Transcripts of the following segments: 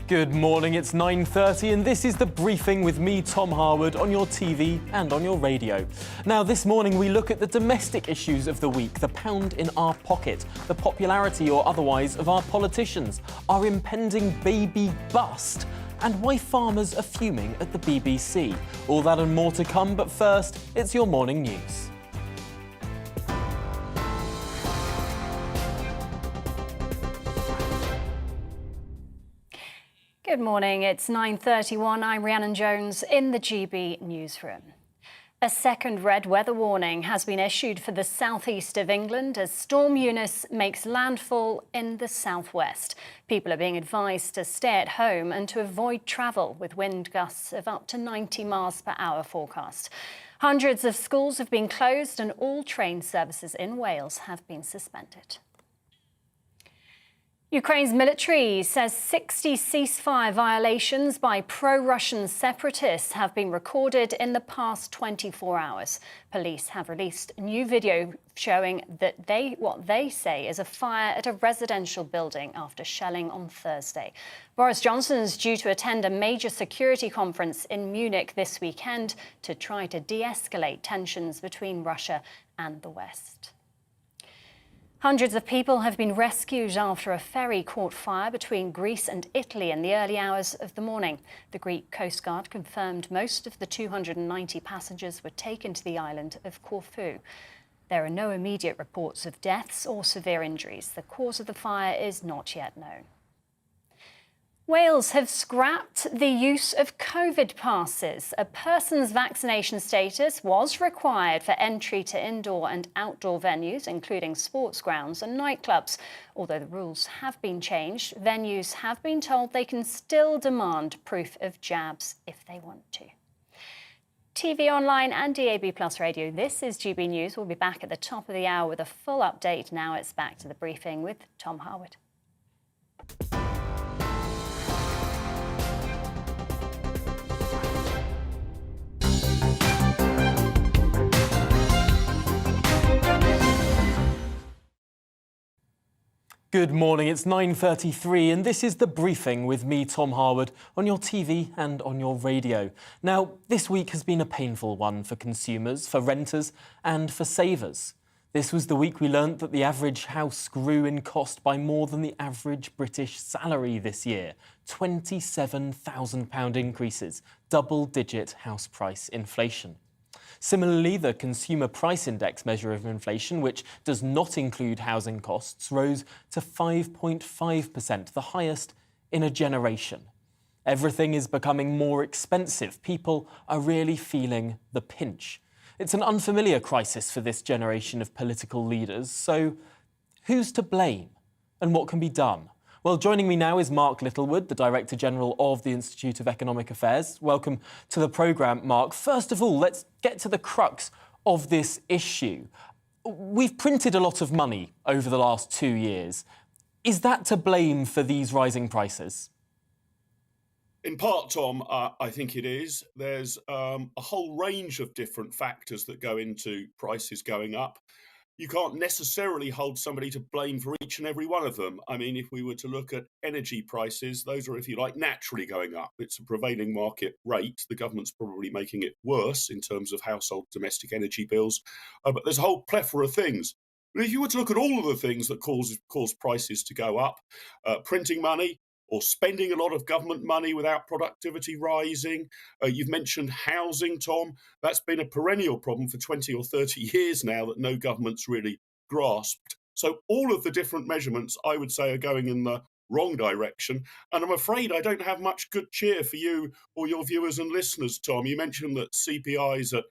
Good morning, it's 9:30 and this is The Briefing with me, Tom Harwood, on your TV and on your radio. Now, this morning we look at the domestic issues of the week, the pound in our pocket, the popularity or otherwise of our politicians, our impending baby bust, and why farmers are fuming at the BBC. All that and more to come, but first, it's your morning news. Good morning, it's 9:31. I'm Rhiannon Jones in the GB newsroom. A second red weather warning has been issued for the southeast of England as Storm Eunice makes landfall in the southwest. People are being advised to stay at home and to avoid travel with wind gusts of up to 90 miles per hour forecast. Hundreds of schools have been closed and all train services in Wales have been suspended. Ukraine's military says 60 ceasefire violations by pro-Russian separatists have been recorded in the past 24 hours. Police have released new video showing that what they say is a fire at a residential building after shelling on Thursday. Boris Johnson is due to attend a major security conference in Munich this weekend to try to de-escalate tensions between Russia and the West. Hundreds of people have been rescued after a ferry caught fire between Greece and Italy in the early hours of the morning. The Greek Coast Guard confirmed most of the 290 passengers were taken to the island of Corfu. There are no immediate reports of deaths or severe injuries. The cause of the fire is not yet known. Wales have scrapped the use of COVID passes. A person's vaccination status was required for entry to indoor and outdoor venues, including sports grounds and nightclubs. Although the rules have been changed, venues have been told they can still demand proof of jabs if they want to. TV online and DAB Plus radio, this is GB News. We'll be back at the top of the hour with a full update. Now it's back to The Briefing with Tom Harwood. Good morning, it's 9:33 and this is The Briefing with me, Tom Harwood, on your TV and on your radio. Now, this week has been a painful one for consumers, for renters and for savers. This was the week we learnt that the average house grew in cost by more than the average British salary this year. £27,000 increases, double-digit house price inflation. Similarly, the Consumer Price Index measure of inflation, which does not include housing costs, rose to 5.5%, the highest in a generation. Everything is becoming more expensive. People are really feeling the pinch. It's an unfamiliar crisis for this generation of political leaders. So who's to blame and what can be done? Well, joining me now is Mark Littlewood, the Director General of the Institute of Economic Affairs. Welcome to the programme, Mark. First of all, let's get to the crux of this issue. We've printed a lot of money over the last 2 years. Is that to blame for these rising prices? In part, Tom, I think it is. There's a whole range of different factors that go into prices going up. You can't necessarily hold somebody to blame for each and every one of them. I mean, if we were to look at energy prices, those are, if you like, naturally going up. It's a prevailing market rate. The government's probably making it worse in terms of household domestic energy bills. But there's a whole plethora of things. But if you were to look at all of the things that cause prices to go up, printing money, or spending a lot of government money without productivity rising. You've mentioned housing, Tom. That's been a perennial problem for 20 or 30 years now that no government's really grasped. So all of the different measurements, I would say, are going in the wrong direction. And I'm afraid I don't have much good cheer for you or your viewers and listeners, Tom. You mentioned that CPI is at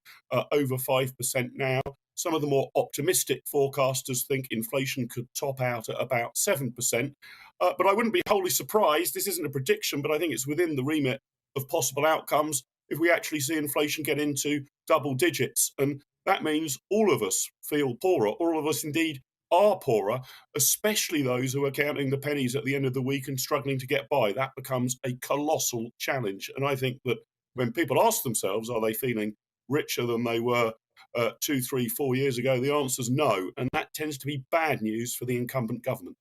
over 5% now. Some of the more optimistic forecasters think inflation could top out at about 7%. But I wouldn't be wholly surprised. This isn't a prediction, but I think it's within the remit of possible outcomes if we actually see inflation get into double digits. And that means all of us feel poorer. All of us indeed are poorer, especially those who are counting the pennies at the end of the week and struggling to get by. That becomes a colossal challenge. And I think that when people ask themselves, are they feeling richer than they were 2, 3, 4 years ago, the answer's no. And that tends to be bad news for the incumbent government.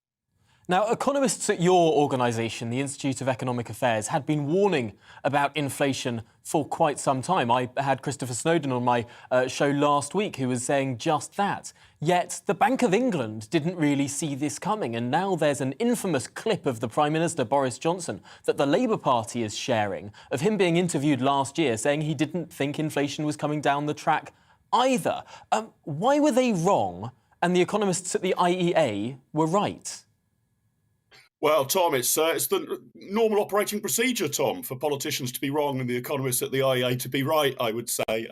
Now, economists at your organisation, the Institute of Economic Affairs, had been warning about inflation for quite some time. I had Christopher Snowdon on my show last week who was saying just that. Yet the Bank of England didn't really see this coming. And now there's an infamous clip of the Prime Minister, Boris Johnson, that the Labour Party is sharing, of him being interviewed last year saying he didn't think inflation was coming down the track either. Why were they wrong and the economists at the IEA were right? Well, Tom, it's the normal operating procedure, Tom, for politicians to be wrong and the economists at the IEA to be right, I would say.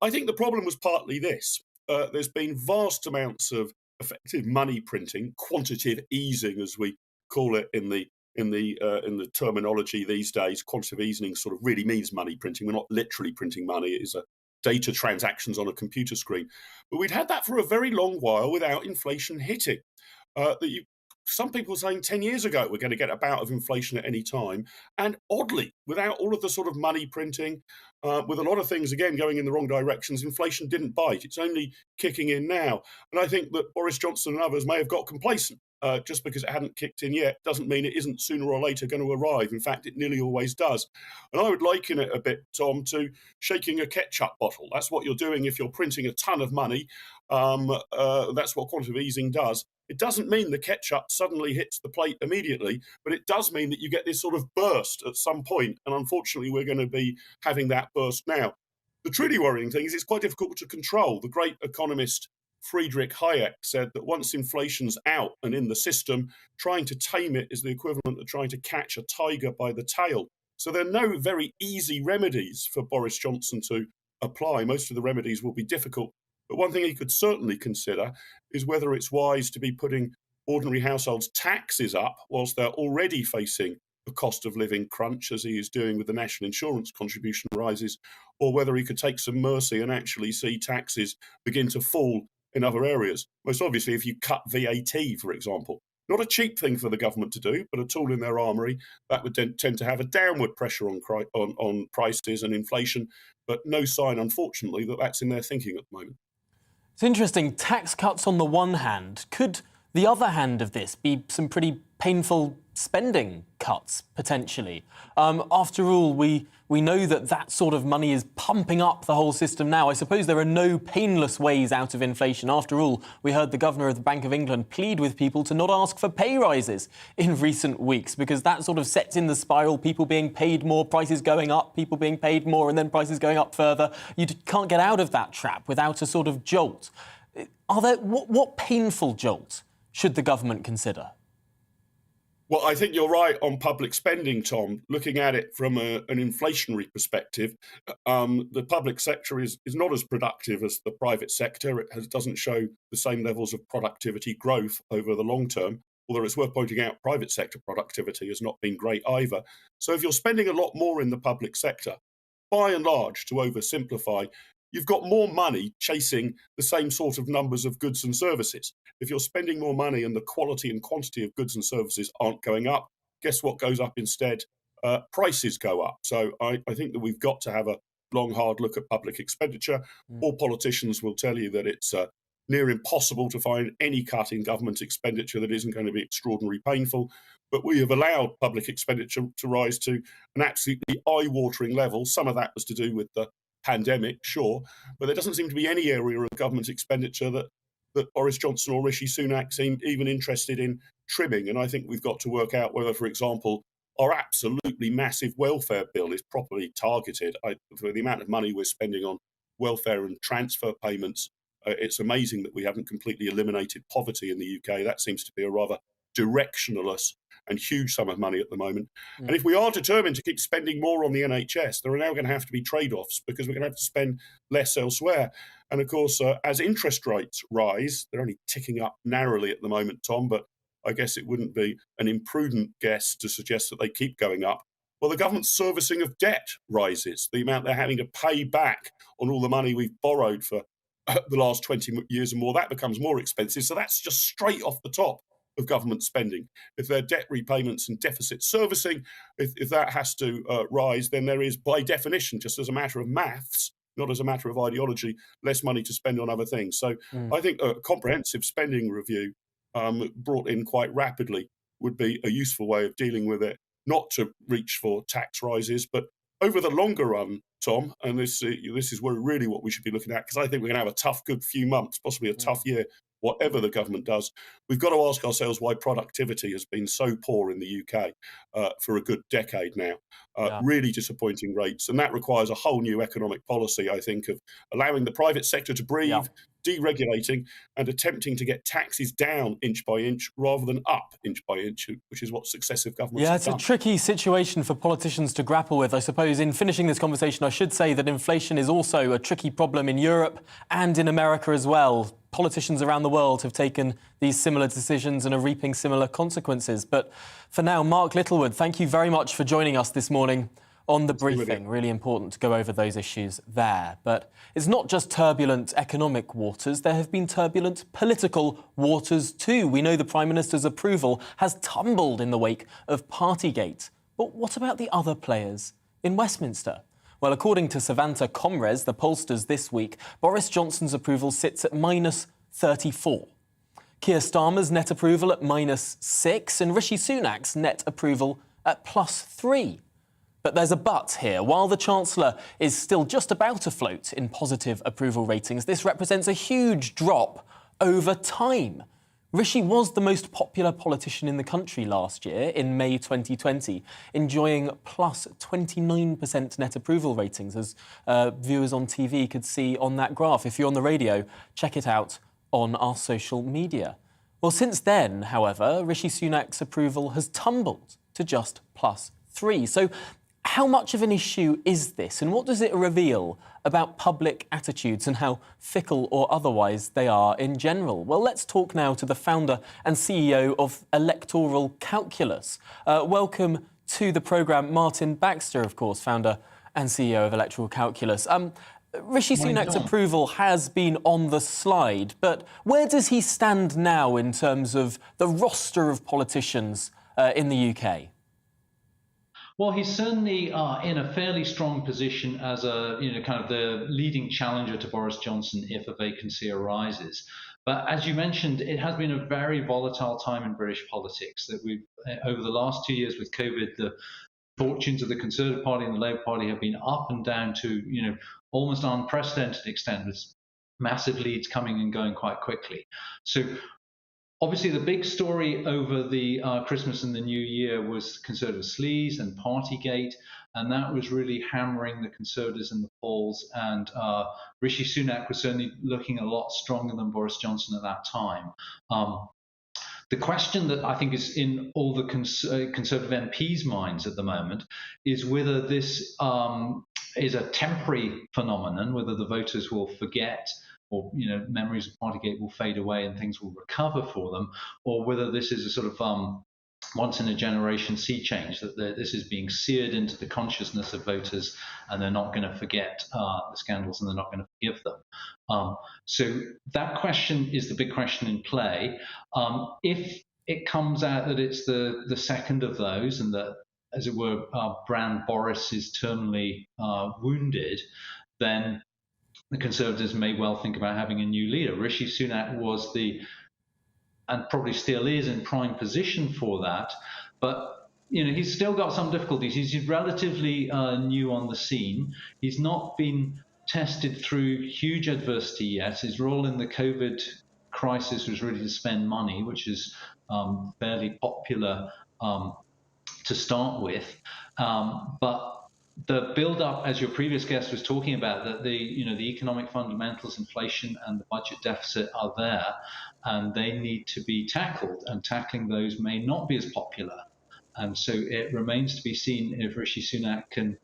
I think the problem was partly this. There's been vast amounts of effective money printing, quantitative easing, as we call it in the terminology these days. Quantitative easing sort of really means money printing. We're not literally printing money. It is a data transactions on a computer screen. But we'd had that for a very long while without inflation hitting. Some people were saying 10 years ago we're going to get a bout of inflation at any time. And oddly, without all of the sort of money printing, with a lot of things, again, going in the wrong directions, inflation didn't bite. It's only kicking in now. And I think that Boris Johnson and others may have got complacent. Just because it hadn't kicked in yet doesn't mean it isn't sooner or later going to arrive. In fact, it nearly always does. And I would liken it a bit, Tom, to shaking a ketchup bottle. That's what you're doing if you're printing a ton of money. That's what quantitative easing does. It doesn't mean the ketchup suddenly hits the plate immediately, but it does mean that you get this sort of burst at some point. And unfortunately, we're going to be having that burst now. The truly worrying thing is it's quite difficult to control. The great economist Friedrich Hayek said that once inflation's out and in the system, trying to tame it is the equivalent of trying to catch a tiger by the tail. So there are no very easy remedies for Boris Johnson to apply. Most of the remedies will be difficult. But one thing he could certainly consider is whether it's wise to be putting ordinary households' taxes up whilst they're already facing a cost of living crunch, as he is doing with the national insurance contribution rises, or whether he could take some mercy and actually see taxes begin to fall in other areas. Most obviously, if you cut VAT, for example, not a cheap thing for the government to do, but a tool in their armoury, that would tend to have a downward pressure on prices and inflation, but no sign, unfortunately, that that's in their thinking at the moment. It's interesting, tax cuts on the one hand. Could the other hand of this be some pretty painful spending cuts, potentially? After all, we know that sort of money is pumping up the whole system now. I suppose there are no painless ways out of inflation. After all, we heard the Governor of the Bank of England plead with people to not ask for pay rises in recent weeks, because that sort of sets in the spiral, people being paid more, prices going up, people being paid more, and then prices going up further. You can't get out of that trap without a sort of jolt. What painful jolt should the government consider? Well, I think you're right on public spending, Tom. Looking at it from an inflationary perspective, the public sector is not as productive as the private sector. It doesn't show the same levels of productivity growth over the long term, although it's worth pointing out private sector productivity has not been great either. So if you're spending a lot more in the public sector, by and large, to oversimplify, you've got more money chasing the same sort of numbers of goods and services. If you're spending more money and the quality and quantity of goods and services aren't going up, guess what goes up instead? Prices go up. So I think that we've got to have a long, hard look at public expenditure. All politicians will tell you that it's near impossible to find any cut in government expenditure that isn't going to be extraordinarily painful. But we have allowed public expenditure to rise to an absolutely eye-watering level. Some of that was to do with the pandemic, sure, but there doesn't seem to be any area of government expenditure that Boris Johnson or Rishi Sunak seem even interested in trimming. And I think we've got to work out whether, for example, our absolutely massive welfare bill is properly targeted. For the amount of money we're spending on welfare and transfer payments, it's amazing that we haven't completely eliminated poverty in the UK. That seems to be a rather directionless and huge sum of money at the moment. And if we are determined to keep spending more on the NHS, there are now going to have to be trade-offs because we're going to have to spend less elsewhere. And of course, as interest rates rise, they're only ticking up narrowly at the moment, Tom, but I guess it wouldn't be an imprudent guess to suggest that they keep going up. Well, the government's servicing of debt rises, the amount they're having to pay back on all the money we've borrowed for the last 20 years and more, that becomes more expensive. So that's just straight off the top of government spending. If their debt repayments and deficit servicing, if that has to rise, then there is, by definition, just as a matter of maths, not as a matter of ideology, less money to spend on other things. So I think a comprehensive spending review brought in quite rapidly would be a useful way of dealing with it, not to reach for tax rises, but over the longer run, Tom, and this is where really what we should be looking at, because I think we're going to have a tough, good few months, possibly a tough year, whatever the government does. We've got to ask ourselves why productivity has been so poor in the UK for a good decade now. Yeah. Really disappointing rates. And that requires a whole new economic policy, I think, of allowing the private sector to breathe, deregulating, and attempting to get taxes down inch by inch rather than up inch by inch, which is what successive governments have done. Yeah, it's a tricky situation for politicians to grapple with. I suppose in finishing this conversation, I should say that inflation is also a tricky problem in Europe and in America as well. Politicians around the world have taken these similar decisions and are reaping similar consequences. But for now, Mark Littlewood, thank you very much for joining us this morning on The Briefing. Really important to go over those issues there. But it's not just turbulent economic waters. There have been turbulent political waters too. We know the Prime Minister's approval has tumbled in the wake of Partygate. But what about the other players in Westminster? Well, according to Savanta Comres, the pollsters this week, Boris Johnson's approval sits at -34. Keir Starmer's net approval at -6 and Rishi Sunak's net approval at +3. But there's a but here. While the Chancellor is still just about afloat in positive approval ratings, this represents a huge drop over time. Rishi was the most popular politician in the country last year, in May 2020, enjoying +29% net approval ratings, as viewers on TV could see on that graph. If you're on the radio, check it out on our social media. Well, since then, however, Rishi Sunak's approval has tumbled to just +3. So how much of an issue is this, and what does it reveal about public attitudes and how fickle or otherwise they are in general? Well, let's talk now to the founder and CEO of Electoral Calculus. Welcome to the programme, Martin Baxter, of course, founder and CEO of Electoral Calculus. Rishi Sunak's approval has been on the slide, but where does he stand now in terms of the roster of politicians in the UK? Well, he's certainly in a fairly strong position as kind of the leading challenger to Boris Johnson if a vacancy arises. But as you mentioned, it has been a very volatile time in British politics. That we've over the last 2 years with COVID, the fortunes of the Conservative Party and the Labour Party have been up and down to almost unprecedented extent, with massive leads coming and going quite quickly. So obviously, the big story over the Christmas and the New Year was Conservative sleaze and Partygate, and that was really hammering the Conservatives in the polls. And Rishi Sunak was certainly looking a lot stronger than Boris Johnson at that time. The question that I think is in all the Conservative MPs' minds at the moment is whether this is a temporary phenomenon, whether the voters will forget, or memories of Partygate will fade away and things will recover for them, or whether this is a sort of once in a generation sea change, that this is being seared into the consciousness of voters and they're not going to forget the scandals and they're not going to forgive them. So that question is the big question in play. If it comes out that it's the second of those, and that, as it were, brand Boris is terminally wounded, then the Conservatives may well think about having a new leader. Rishi Sunak was and probably still is, in prime position for that. But he's still got some difficulties. He's relatively new on the scene. He's not been tested through huge adversity yet. His role in the COVID crisis was really to spend money, which is fairly popular to start with. But the build-up, as your previous guest was talking about, that the economic fundamentals, inflation, and the budget deficit are there, and they need to be tackled. And tackling those may not be as popular, and so it remains to be seen if Rishi Sunak can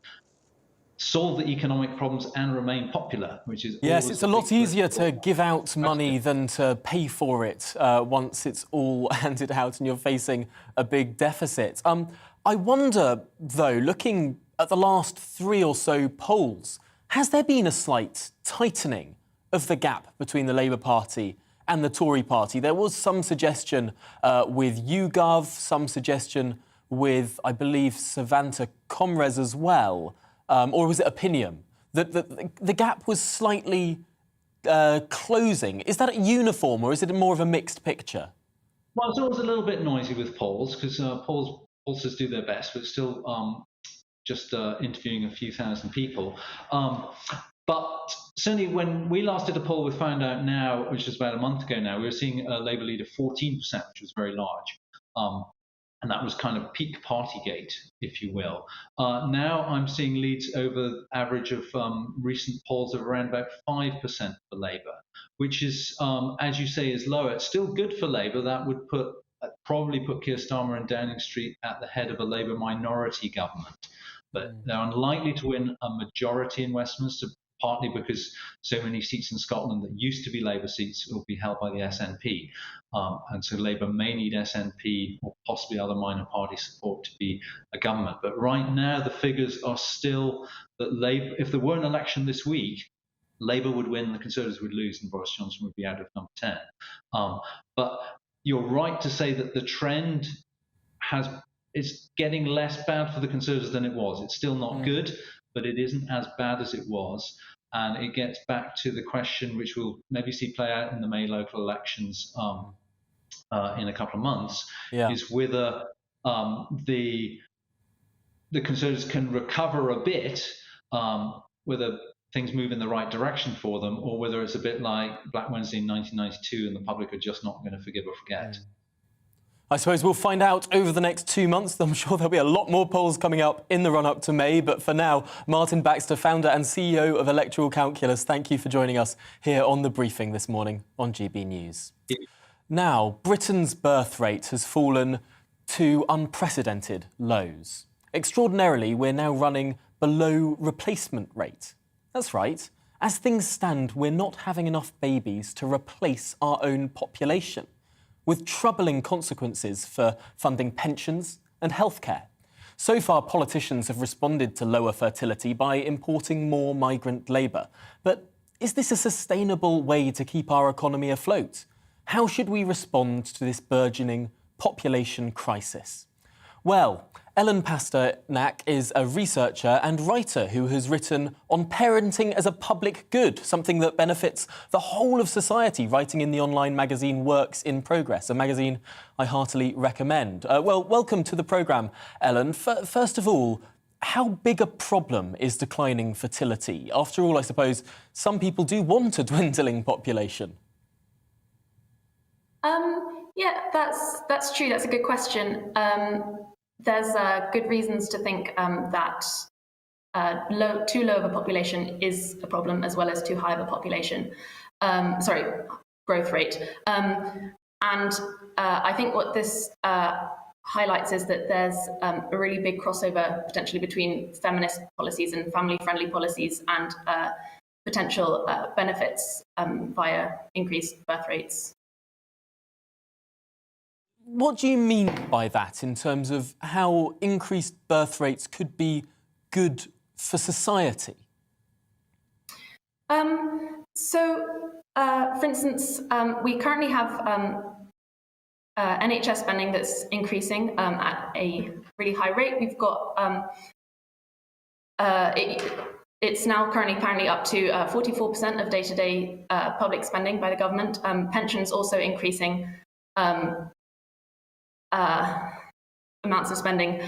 solve the economic problems and remain popular, which is it's a lot easier to give out money than to pay for it once it's all handed out and you're facing a big deficit. I wonder, though, looking at the last 3 or so polls, has there been a slight tightening of the gap between the Labour Party and the Tory Party? There was some suggestion with YouGov, some suggestion with, I believe, Savanta Comres as well, or was it Opinion, that the gap was slightly closing. Is that uniform, or is it more of a mixed picture? Well, it's always a little bit noisy with polls because pollsters do their best, but still just interviewing a few thousand people. But certainly when we last did a poll with Found Out Now, which was about a month ago now, we were seeing a Labour lead of 14%, which was very large. And that was kind of peak Partygate, if you will. Now I'm seeing leads over average of recent polls of around about 5% for Labour, which is, as you say, is lower. It's still good for Labour. That would probably put Keir Starmer and Downing Street at the head of a Labour minority government. But they're unlikely to win a majority in Westminster, partly because so many seats in Scotland that used to be Labour seats will be held by the SNP. And so Labour may need SNP or possibly other minor party support to be a government. But right now, the figures are still that Labour, if there were an election this week, Labour would win, the Conservatives would lose, and Boris Johnson would be out of number 10. But you're right to say that the trend is getting less bad for the Conservatives than it was. It's still not good, but it isn't as bad as it was. And it gets back to the question, which we'll maybe see play out in the May local elections in a couple of months, is whether the Conservatives can recover a bit, whether things move in the right direction for them, or whether it's a bit like Black Wednesday in 1992 and the public are just not going to forgive or forget. I suppose we'll find out over the next 2 months. I'm sure there'll be a lot more polls coming up in the run-up to May. But for now, Martin Baxter, founder and CEO of Electoral Calculus, thank you for joining us here on The Briefing this morning on GB News. Now, Britain's birth rate has fallen to unprecedented lows. Extraordinarily, we're now running below replacement rate. That's right. As things stand, we're not having enough babies to replace our own population, with troubling consequences for funding pensions and healthcare. So far, politicians have responded to lower fertility by importing more migrant labour. But is this a sustainable way to keep our economy afloat? How should we respond to this burgeoning population crisis? Well, Ellen Pasternak is a researcher and writer who has written on parenting as a public good, something that benefits the whole of society, writing in the online magazine Works in Progress, a magazine I heartily recommend. Well, welcome to the programme, Ellen. First of all, how big a problem is declining fertility? After all, I suppose some people do want a dwindling population. Yeah, that's true. That's a good question. There's good reasons to think that too low of a population is a problem, as well as too high of a population. Growth rate. And I think what this highlights is that there's a really big crossover potentially between feminist policies and family-friendly policies and potential benefits via increased birth rates. What do you mean by that in terms of how increased birth rates could be good for society? For instance, we currently have NHS spending that's increasing at a really high rate. We've got it's now currently apparently up to 44% of day-to-day public spending by the government. Pensions also increasing. Amounts of spending.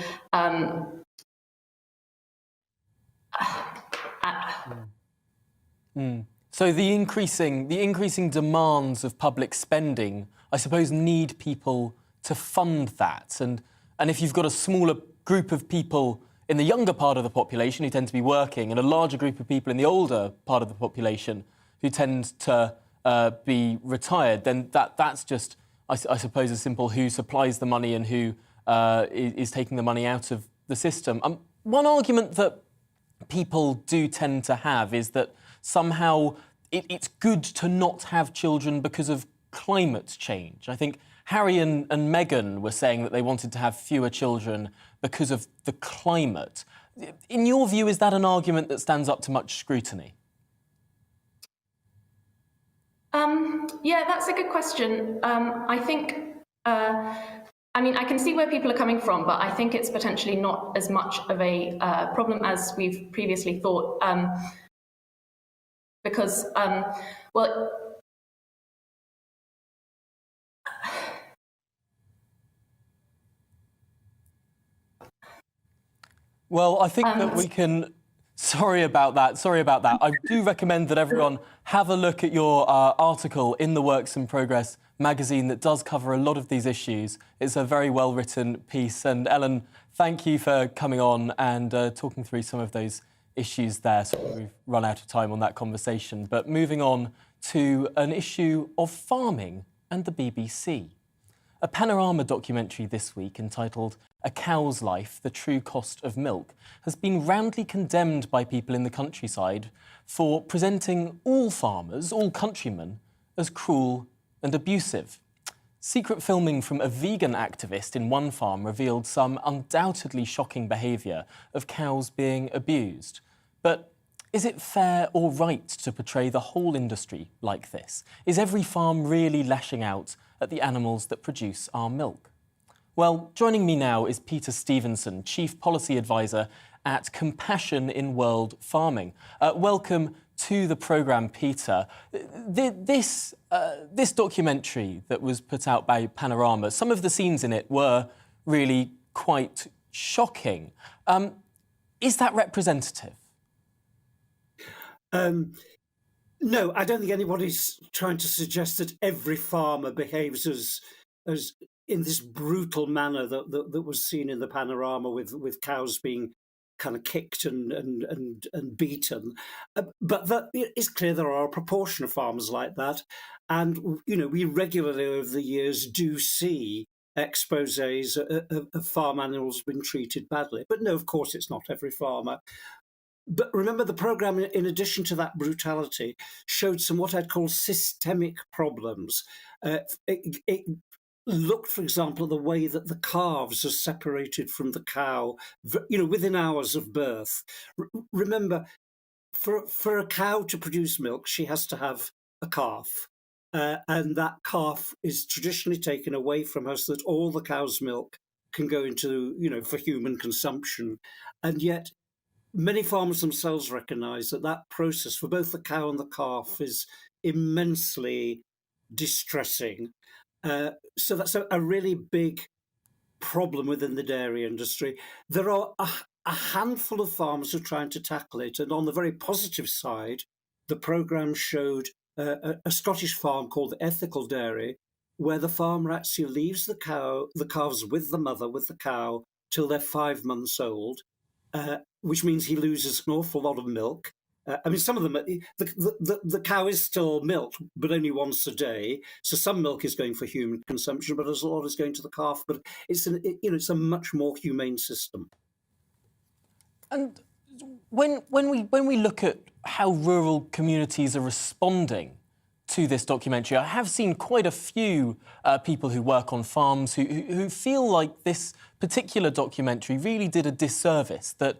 So the increasing demands of public spending, I suppose, need people to fund that. And if you've got a smaller group of people in the younger part of the population who tend to be working, and a larger group of people in the older part of the population who tend to be retired, then that's just, I suppose, as simple who supplies the money and who is taking the money out of the system. One argument that people do tend to have is that somehow it's good to not have children because of climate change. I think Harry and Meghan were saying that they wanted to have fewer children because of the climate. In your view, is that an argument that stands up to much scrutiny? Yeah, that's a good question. I think, I mean, I can see where people are coming from, but I think it's potentially not as much of a problem as we've previously thought. Because, well, Well, I think that we can... Sorry about that. I do recommend that everyone have a look at your article in the Works in Progress magazine that does cover a lot of these issues. It's a very well-written piece. And Ellen, thank you for coming on and talking through some of those issues there. So we've run out of time on that conversation. But moving on to an issue of farming and the BBC. A Panorama documentary this week entitled A Cow's Life, The True Cost of Milk has been roundly condemned by people in the countryside for presenting all farmers, all countrymen, as cruel and abusive. Secret filming from a vegan activist in one farm revealed some undoubtedly shocking behaviour of cows being abused. But is it fair or right to portray the whole industry like this? Is every farm really lashing out at the animals that produce our milk? Well, joining me now is Peter Stevenson, Chief Policy Advisor at Compassion in World Farming. Welcome to the programme, Peter. This documentary that was put out by Panorama, some of the scenes in it were really quite shocking. Is that representative? No, I don't think anybody's trying to suggest that every farmer behaves as in this brutal manner that was seen in the Panorama with cows being kind of kicked and beaten. But that it's clear there are a proportion of farmers like that. And, we regularly over the years do see exposés of farm animals being treated badly. But no, of course, it's not every farmer. But remember, the programme, in addition to that brutality, showed some what I'd call systemic problems. It looked, for example, at the way that the calves are separated from the cow, within hours of birth. Remember, for a cow to produce milk, she has to have a calf. And that calf is traditionally taken away from her so that all the cow's milk can go into, for human consumption. And yet, many farmers themselves recognise that process for both the cow and the calf is immensely distressing. So that's a really big problem within the dairy industry. There are a handful of farmers who are trying to tackle it. And on the very positive side, the programme showed a Scottish farm called the Ethical Dairy, where the farmer actually leaves the calves with the mother, with the cow, till they're 5 months old. Which means he loses an awful lot of milk. Some of them, the cow is still milked, but only once a day. So some milk is going for human consumption, but there's a lot is going to the calf. But it's a much more humane system. And when we look at how rural communities are responding to this documentary, I have seen quite a few people who work on farms who feel like this particular documentary really did a disservice, that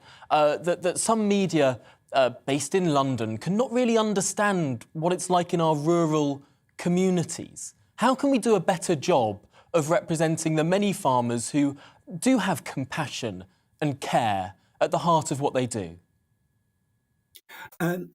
some media based in London cannot really understand what it's like in our rural communities. How can we do a better job of representing the many farmers who do have compassion and care at the heart of what they do? I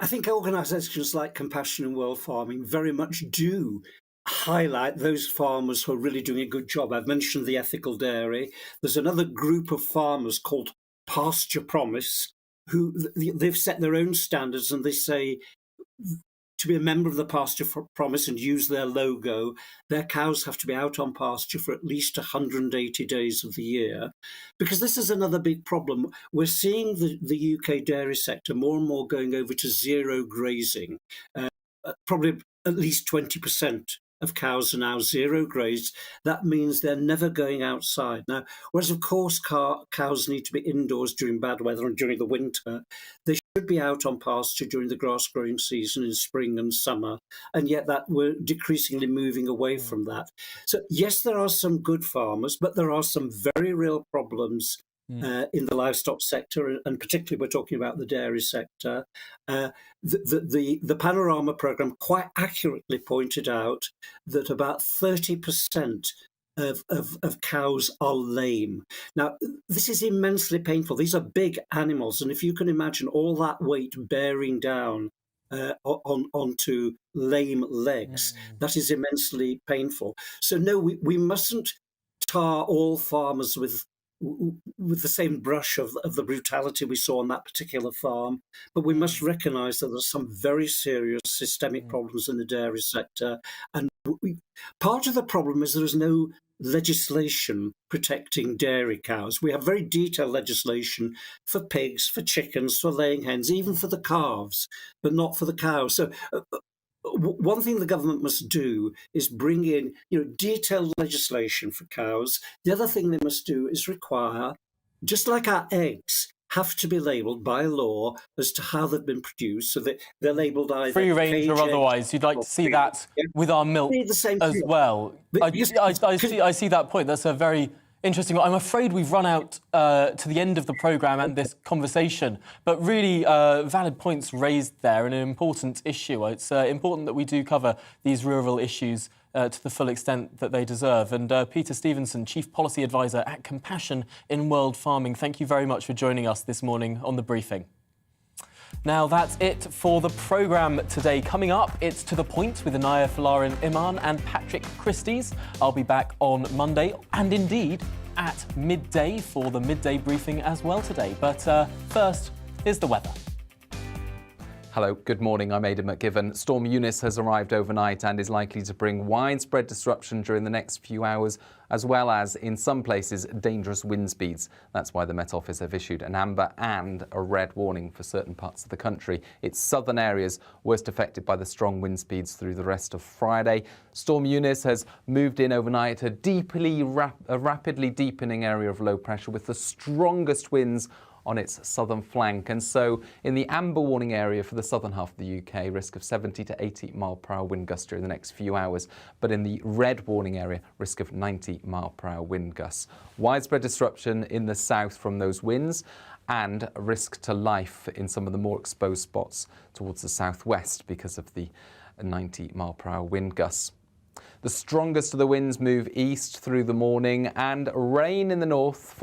think organisations like Compassion in World Farming very much do highlight those farmers who are really doing a good job. I've mentioned the Ethical Dairy. There's another group of farmers called Pasture Promise, who they've set their own standards, and they say to be a member of the Pasture Promise and use their logo, their cows have to be out on pasture for at least 180 days of the year. Because this is another big problem. We're seeing the UK dairy sector more and more going over to zero grazing. Probably at least 20% of cows are now zero grazed. That means they're never going outside. Now, whereas, of course, cows need to be indoors during bad weather and during the winter, they should be out on pasture during the grass growing season in spring and summer. And yet that we're decreasingly moving away from that. So, yes, there are some good farmers, but there are some very real problems in the livestock sector, and particularly we're talking about the dairy sector. The Panorama programme quite accurately pointed out that about 30% of cows are lame. Now, this is immensely painful. These are big animals, and if you can imagine all that weight bearing down onto lame legs, that is immensely painful. So no, we mustn't tar all farmers with with the same brush of the brutality we saw on that particular farm. But we must recognise that there's some very serious systemic problems in the dairy sector. And part of the problem is there is no legislation protecting dairy cows. We have very detailed legislation for pigs, for chickens, for laying hens, even for the calves, but not for the cows. So one thing the government must do is bring in, detailed legislation for cows. The other thing they must do is require, just like our eggs have to be labelled by law as to how they've been produced, so that they're labelled either free range or otherwise. You'd like to see that with our milk as well. I see that point. That's a very interesting one. I'm afraid we've run out to the end of the programme and this conversation, but really valid points raised there and an important issue. It's important that we do cover these rural issues to the full extent that they deserve. And Peter Stevenson, Chief Policy Advisor at Compassion in World Farming, thank you very much for joining us this morning on The Briefing. Now, that's it for the programme today. Coming up, it's To The Point with Anaya Falarin Iman and Patrick Christie's. I'll be back on Monday and indeed at midday for the midday briefing as well today. But first, here's the weather. Hello, good morning. I'm Aidan McGiven. Storm Eunice has arrived overnight and is likely to bring widespread disruption during the next few hours, as well as, in some places, dangerous wind speeds. That's why the Met Office have issued an amber and a red warning for certain parts of the country. Its southern areas worst affected by the strong wind speeds through the rest of Friday. Storm Eunice has moved in overnight, a rapidly deepening area of low pressure with the strongest winds on its southern flank. And so in the amber warning area for the southern half of the UK, risk of 70 to 80 mile per hour wind gusts during the next few hours. But in the red warning area, risk of 90 mile per hour wind gusts. Widespread disruption in the south from those winds and risk to life in some of the more exposed spots towards the southwest because of the 90 mile per hour wind gusts. The strongest of the winds move east through the morning and rain in the north.